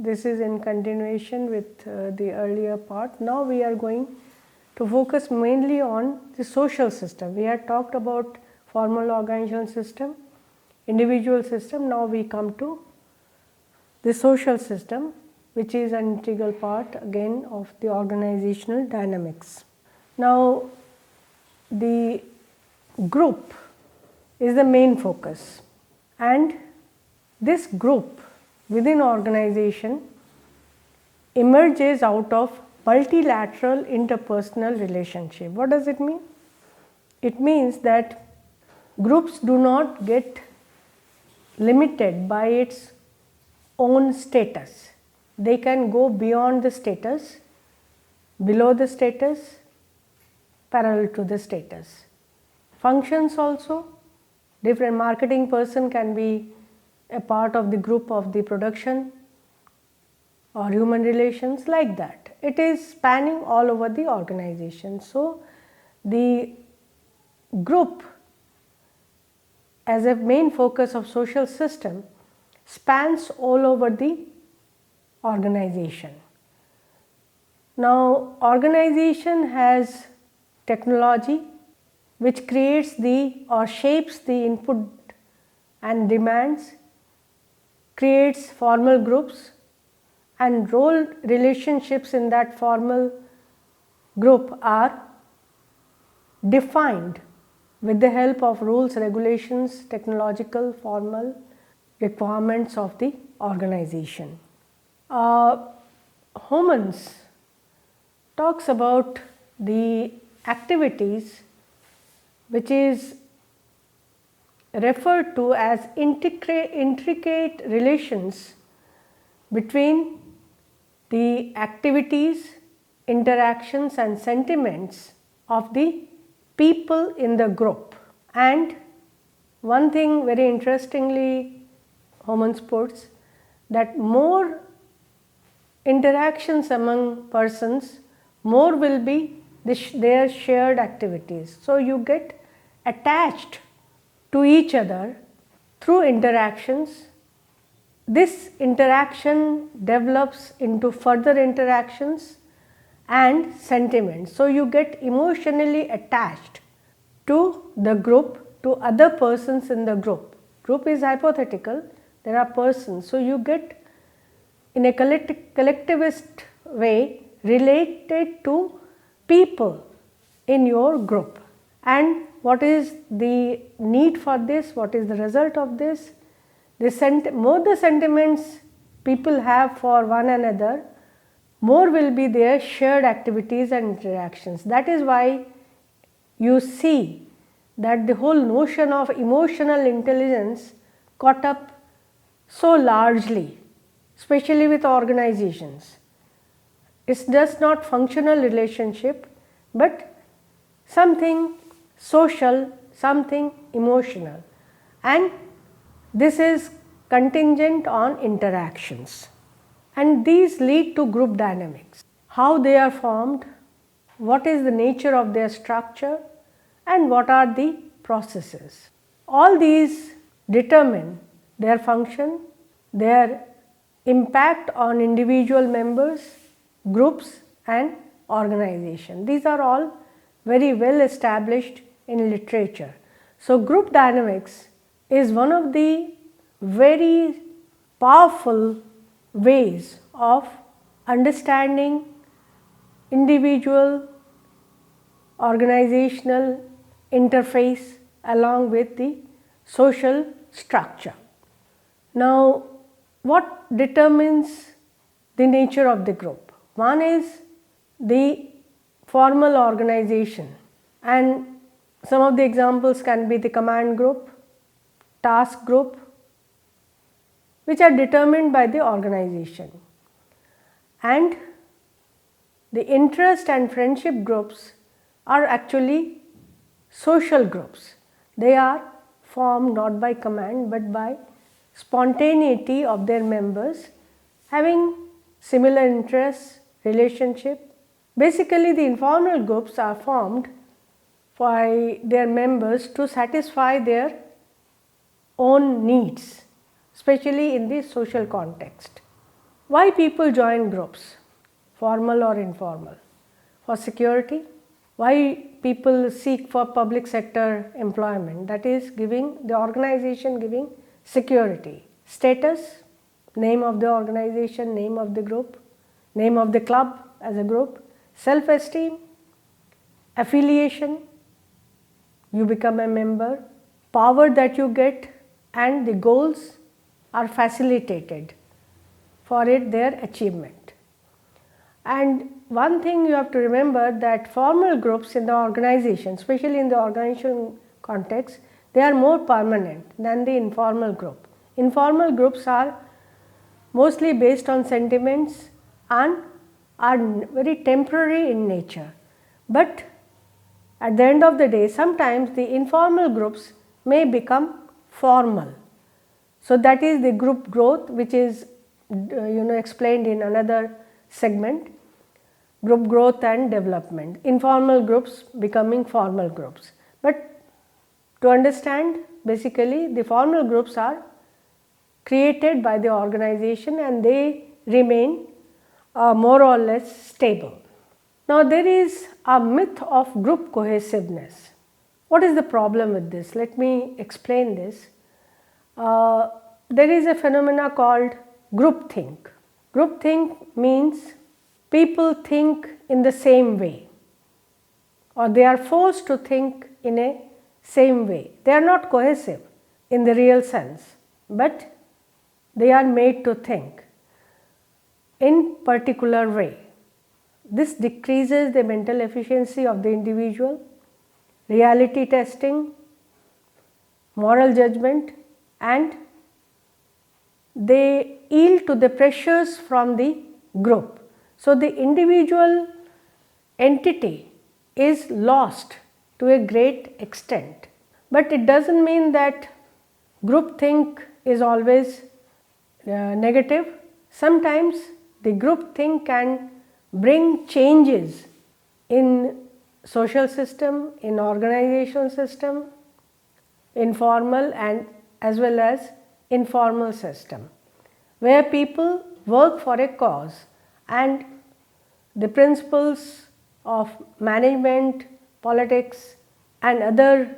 This is in continuation with the earlier part. Now we are going to focus mainly on the social system. We had talked about formal organizational system, individual system. Now we come to the social system, which is an integral part again of the organizational dynamics. Now the group is the main focus, and this group within organization emerges out of multilateral interpersonal relationship. What does it mean? It means that groups do not get limited by its own status. They can go beyond the status, below the status, parallel to the status. Functions also, different marketing person can be a part of the group of the production or human relations, like that. It is spanning all over the organization. So the group as a main focus of social system spans all over the organization. Now organization has technology which creates the or shapes the input and demands, creates formal groups, and role relationships in that formal group are defined with the help of rules, regulations, technological, formal requirements of the organization. Homans talks about the activities which is referred to as intricate relations between the activities, interactions and sentiments of the people in the group. And one thing very interestingly Homans puts, that more interactions among persons, more will be their shared activities. So you get attached to each other through interactions. This interaction develops into further interactions and sentiments. So you get emotionally attached to the group, to other persons in the group. Group is hypothetical, there are persons. So you get in a collectivist way related to people in your group. And what is the need for this? What is the result of this? More the sentiments people have for one another, more will be their shared activities and interactions. That is why you see that the whole notion of emotional intelligence caught up so largely, especially with organizations. It's just not functional relationship, but something social, something emotional, and this is contingent on interactions, and these lead to group dynamics. How they are formed, what is the nature of their structure, and what are the processes. All these determine their function, their impact on individual members, groups and organization. These are all very well established in literature. So group dynamics is one of the very powerful ways of understanding individual organizational interface along with the social structure. Now, what determines the nature of the group? One is the formal organization, and some of the examples can be the command group, task group, which are determined by the organization, and the interest and friendship groups are actually social groups. They are formed not by command but by spontaneity of their members having similar interests, relationship. Basically, the informal groups are formed by their members to satisfy their own needs, especially in the social context. Why people join groups, formal or informal? For security. Why people seek for public sector employment? That is giving the organization giving security. Status, name of the organization, name of the group, name of the club as a group. Self-esteem, affiliation, you become a member. Power that you get and the goals are facilitated for their achievement. And one thing you have to remember that formal groups in the organization, especially in the organizational context, they are more permanent than the informal group. Informal groups are mostly based on sentiments and are very temporary in nature. But at the end of the day, sometimes the informal groups may become formal. So that is the group growth, which is explained in another segment. Group growth and development, informal groups becoming formal groups. But to understand, basically the formal groups are created by the organization and they remain more or less stable. Now there is a myth of group cohesiveness. What is the problem with this? Let me explain this. There is a phenomena called groupthink. Groupthink means people think in the same way, or they are forced to think in a same way. They are not cohesive in the real sense, but they are made to think in particular way. This decreases the mental efficiency of the individual, reality testing, moral judgment, and they yield to the pressures from the group. So the individual entity is lost to a great extent. But it doesn't mean that groupthink is always negative. Sometimes the groupthink can bring changes in social system, in organizational system, in formal and as well as informal system, where people work for a cause and the principles of management, politics and other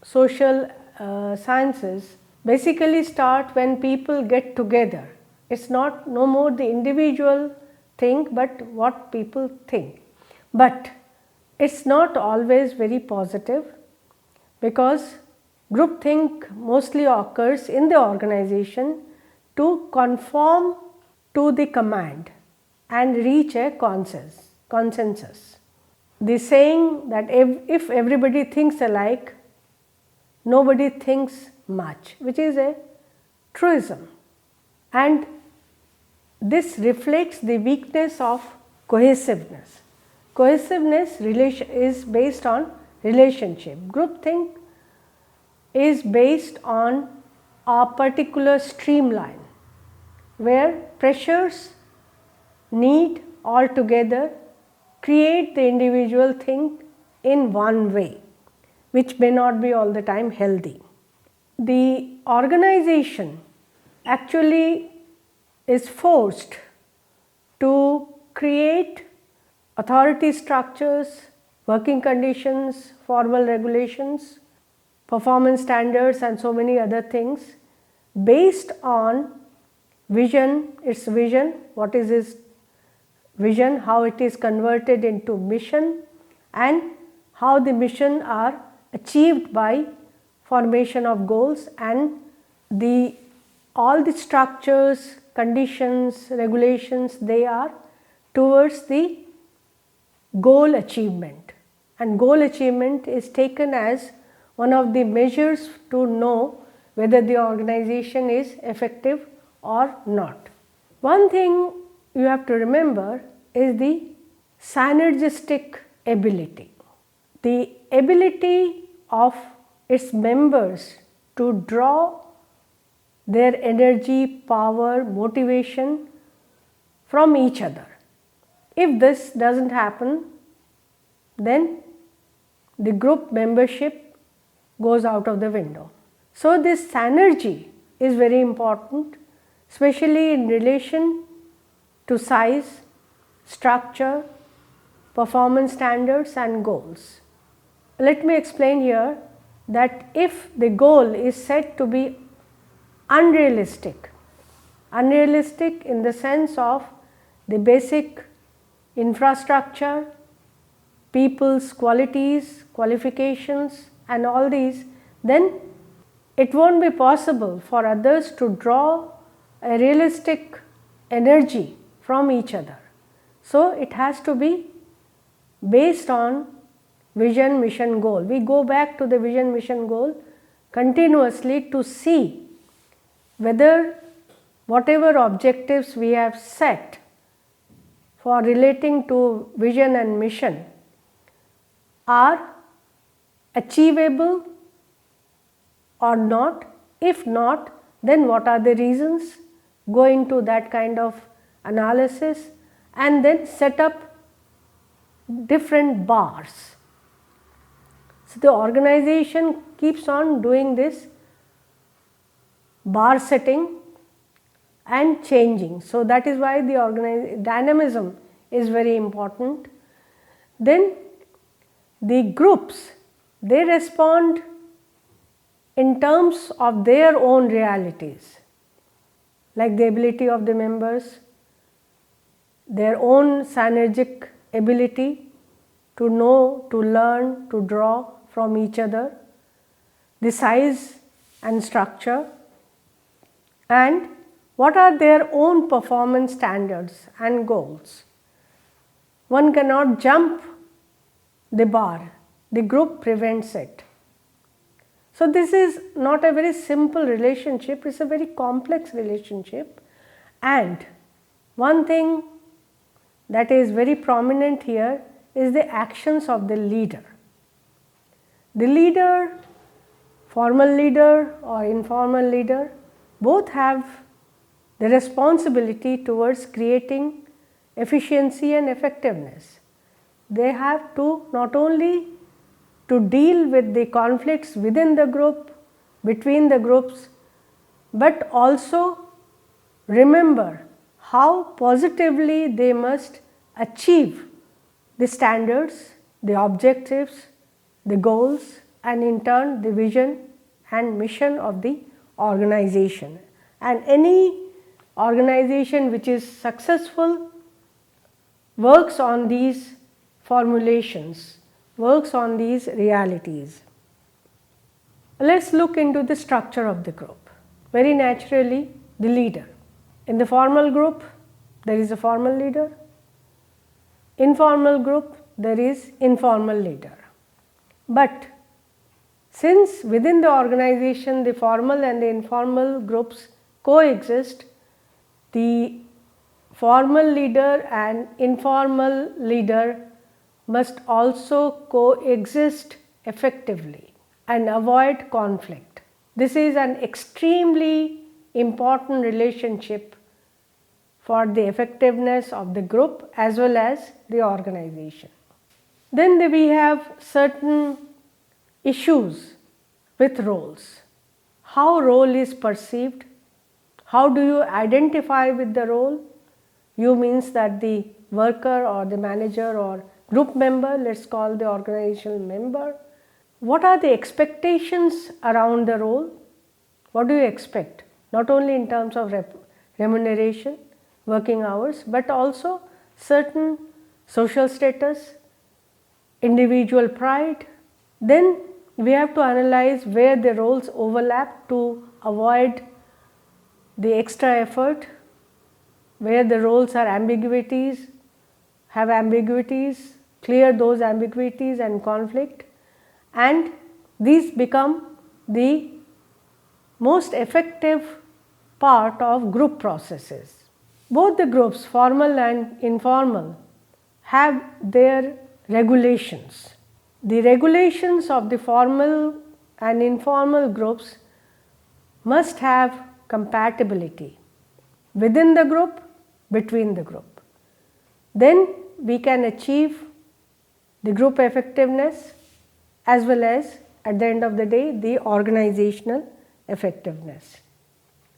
social sciences basically start when people get together. It's not no more the individual think, but what people think. But it's not always very positive, because groupthink mostly occurs in the organization to conform to the command and reach a consensus. The saying that if everybody thinks alike, nobody thinks much, which is a truism, and this reflects the weakness of cohesiveness. Cohesiveness is based on relationship. Groupthink is based on a particular streamline where pressures, need all together create the individual think in one way, which may not be all the time healthy. The organization actually is forced to create authority structures, working conditions, formal regulations, performance standards and so many other things based on vision, its vision, what is its vision, how it is converted into mission, and how the mission are achieved by formation of goals, and all the structures, conditions, regulations, they are towards the goal achievement, and goal achievement is taken as one of the measures to know whether the organization is effective or not. One thing you have to remember is the synergistic ability. The ability of its members to draw their energy, power, motivation from each other. If this doesn't happen, then the group membership goes out of the window. So this synergy is very important. especially in relation to size, structure, performance standards and goals. Let me explain here that if the goal is said to be unrealistic in the sense of the basic infrastructure, people's qualities, qualifications and all these, then it won't be possible for others to draw a realistic energy from each other. So, it has to be based on vision, mission, goal. We go back to the vision, mission, goal continuously to see whether whatever objectives we have set for relating to vision and mission are achievable or not. If not, then what are the reasons? Go into that kind of analysis and then set up different bars. So, the organization keeps on doing this bar setting and changing. So, that is why the dynamism is very important. Then the groups, they respond in terms of their own realities, like the ability of the members, their own synergic ability to know, to learn, to draw from each other, the size and structure, and what are their own performance standards and goals. One cannot jump the bar, the group prevents it. So, this is not a very simple relationship, it is a very complex relationship. And one thing that is very prominent here is the actions of the leader. The leader, formal leader or informal leader, both have the responsibility towards creating efficiency and effectiveness. They have to not only to deal with the conflicts within the group, between the groups, but also remember how positively they must achieve the standards, the objectives, the goals, and in turn the vision and mission of the organization. And any organization which is successful works on these formulations, works on these realities. Let us look into the structure of the group. Very naturally, the leader. In the formal group, there is a formal leader. Informal group, there is informal leader. But since within the organization the formal and the informal groups coexist, the formal leader and informal leader must also coexist effectively and avoid conflict. This is an extremely important relationship for the effectiveness of the group as well as the organization. Then we have certain issues with roles. How role is perceived? How do you identify with the role? You means that the worker or the manager or group member, let us call the organizational member. What are the expectations around the role? What do you expect? Not only in terms of remuneration, working hours, but also certain social status, individual pride. Then we have to analyze where the roles overlap to avoid the extra effort, where the roles are ambiguities, have ambiguities, clear those ambiguities and conflict, and these become the most effective part of group processes. Both the groups, formal and informal, have their regulations. The regulations of the formal and informal groups must have compatibility within the group, between the group. Then we can achieve the group effectiveness as well as at the end of the day the organizational effectiveness.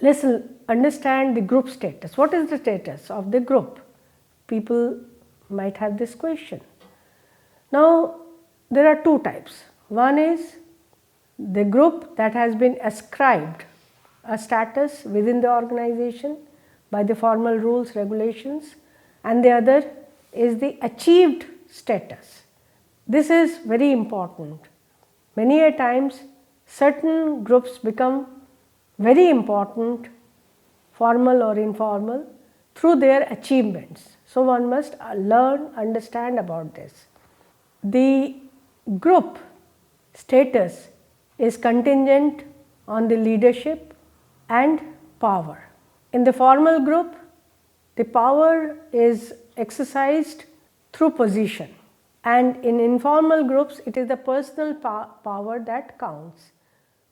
let's understand the group status. What is the status of the group? People might have this question. Now, there are two types. One is the group that has been ascribed a status within the organization by the formal rules, regulations, and the other is the achieved status. This is very important. Many a times certain groups become very important, formal or informal, through their achievements. So one must learn, understand about this. The group status is contingent on the leadership and power. In the formal group, the power is exercised through position, and in informal groups it is the personal power that counts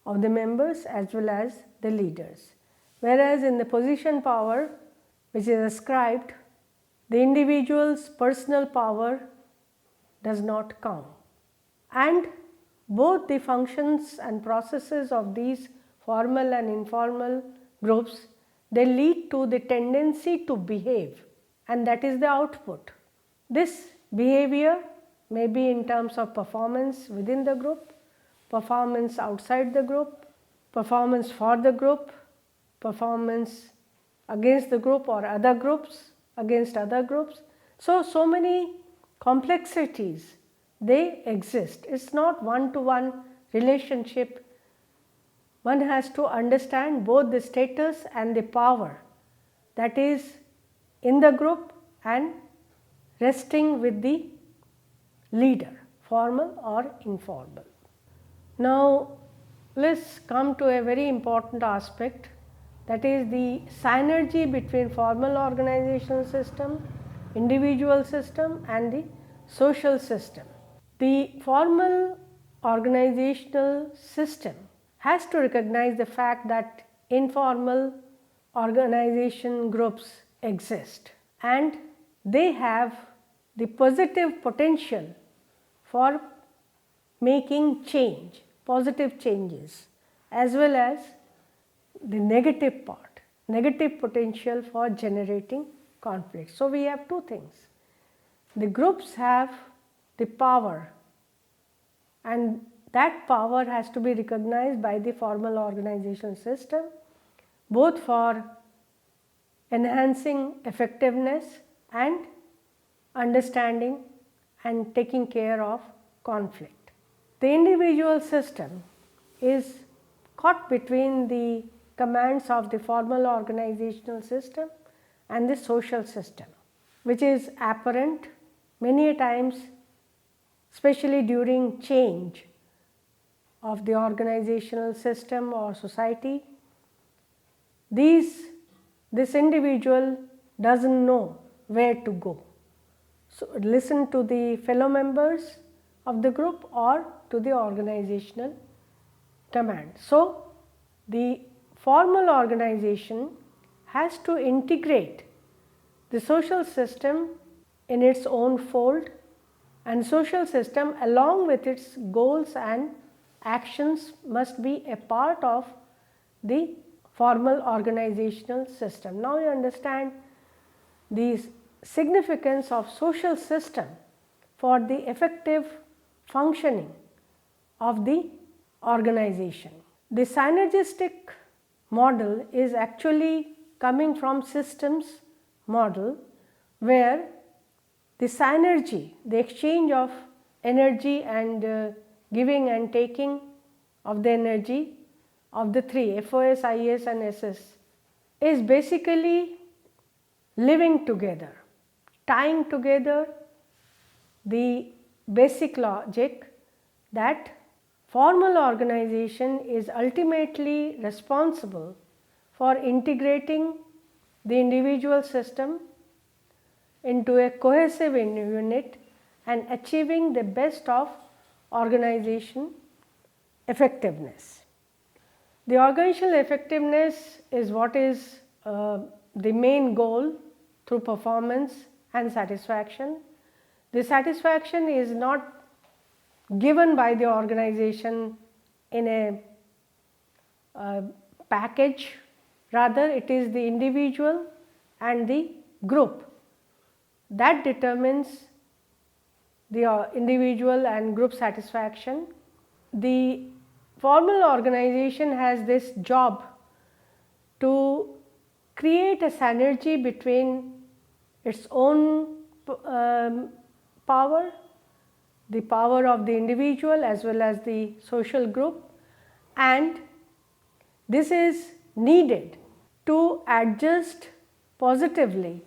of the members as well as the leaders. Whereas in the position power which is ascribed, the individual's personal power does not count, and both the functions and processes of these formal and informal groups, they lead to the tendency to behave, and that is the output. This behavior may be in terms of performance within the group, performance outside the group, performance for the group, performance against the group or other groups against other groups. So many complexities they exist. It's not one-to-one relationship. One has to understand both the status and the power that is in the group and resting with the leader, formal or informal. Now let's come to a very important aspect, that is the synergy between formal organizational system, individual system and the social system. The formal organizational system has to recognize the fact that informal organization groups exist and they have the positive potential for making change, positive changes, as well as the negative part, negative potential for generating conflict. So we have two things. The groups have the power, and that power has to be recognized by the formal organization system, both for enhancing effectiveness and understanding and taking care of conflict. The individual system is caught between the commands of the formal organizational system and the social system, which is apparent many times, especially during change of the organizational system or society. This individual doesn't know where to go. So listen to the fellow members of the group or to the organizational command. So the formal organization has to integrate the social system in its own fold, and social system along with its goals and actions must be a part of the formal organizational system. Now you understand the significance of social system for the effective functioning of the organization. The synergistic model is actually coming from systems model, where the synergy, the exchange of energy and giving and taking of the energy of the three FOS, IS and SS is basically living together, tying together the basic logic that formal organization is ultimately responsible for integrating the individual system into a cohesive unit and achieving the best of organization effectiveness. The organizational effectiveness is what is the main goal through performance and satisfaction. The satisfaction is not given by the organization in a package rather it is the individual and the group that determines the individual and group satisfaction. The formal organization has this job to create a synergy between its own power, the power of the individual as well as the social group, and this is needed to adjust positively,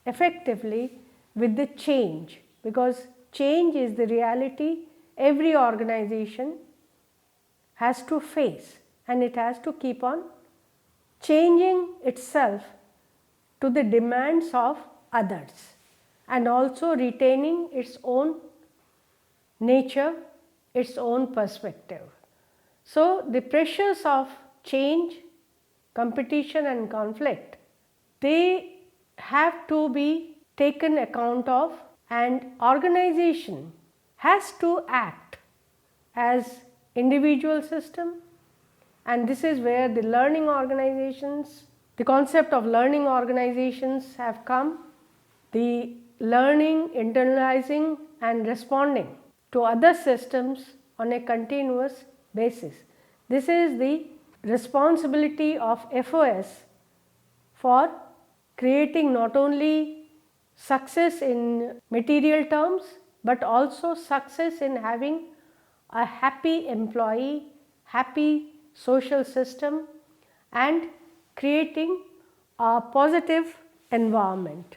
effectively with the change, because change is the reality every organization has to face, and it has to keep on changing itself to the demands of others and also retaining its own nature, its own perspective. So, the pressures of change, competition and conflict, they have to be taken account of, and organization has to act as individual system, and this is where the learning organizations, the concept of learning organizations have come. The learning, internalizing and responding to other systems on a continuous basis. This is the responsibility of FOS for creating not only success in material terms, but also success in having a happy employee, happy social system and creating a positive environment.